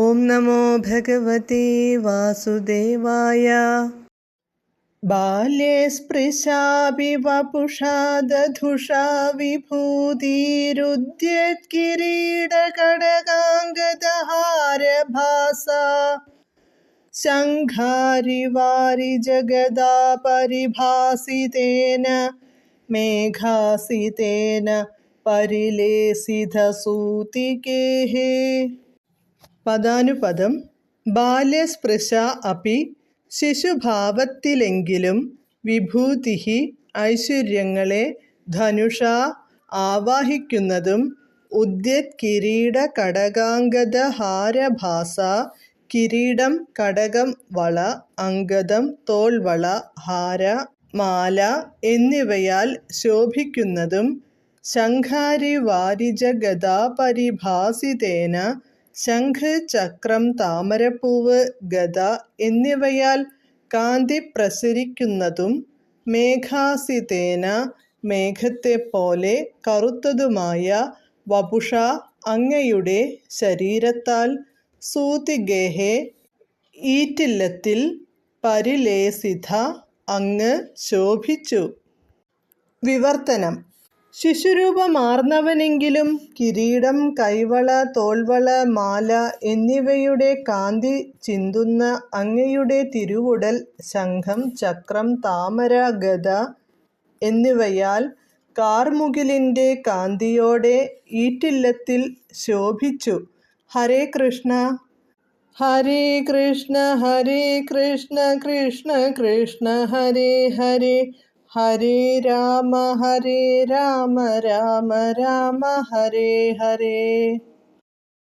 ഓം നമോ ഭഗവതേ വാസുദേവായ. ബാല്യേ സ്പൃശാപി വപുഷാ ദധുഷാ വിഭൂതിരുദ്യത്കിരീടകടകാംഗദഹാരഭാസാ ശംഖാരിവാരി ജഗദാ പരിഭാസിതേന മേഘാസിതേന പരിലേസിതസൂതികേഃ. പദാനുപദം. ബാല്യസ്പൃശ അപി ശിശുഭാവത്തിലെങ്കിലും വിഭൂതി ഐശ്വര്യങ്ങളെ ധനുഷാ ആവാഹിക്കുന്നതും ഉദ്യത് കിരീട കടകാംഗദ ഹാരഭാസ കിരീടം, കടകം, വള, അംഗദം, തോൾവള, ഹാര, മാല എന്നിവയാൽ ശോഭിക്കുന്നതും ശംഖാരി വാരിജ ഗദാ പരിഭാസിതേന ശംഖ്, ചക്രം, താമരപ്പൂവ്, ഗദ എന്നിവയാൽ കാന്തി പ്രസരിക്കുന്നതും മേഘാസിതേന മേഘത്തെപ്പോലെ കറുത്തതുമായ വപുഷ അങ്ങയുടെ ശരീരത്താൽ സൂതികേഃ ഈറ്റില്ലത്തിൽ പരിലേസിത അങ്ങ് ശോഭിച്ചു. വിവർത്തനം. ശിശുരൂപമാർന്നവനെങ്കിലും കിരീടം, കൈവള, തോൾവള, മാല എന്നിവയുടെ കാന്തി ചിന്തുന്ന അങ്ങയുടെ തിരുവുടൽ ശംഖം, ചക്രം, താമര, ഗദ എന്നിവയാൽ കാർമുകിലിൻ്റെ കാന്തിയോടെ ഈറ്റില്ലത്തിൽ ശോഭിച്ചു. ഹരേ കൃഷ്ണ. ഹരേ കൃഷ്ണ ഹരേ കൃഷ്ണ കൃഷ്ണ കൃഷ്ണ ഹരേ ഹരേ, ഹരേ രാമ രാമ രാമ ഹരേ ഹരേ.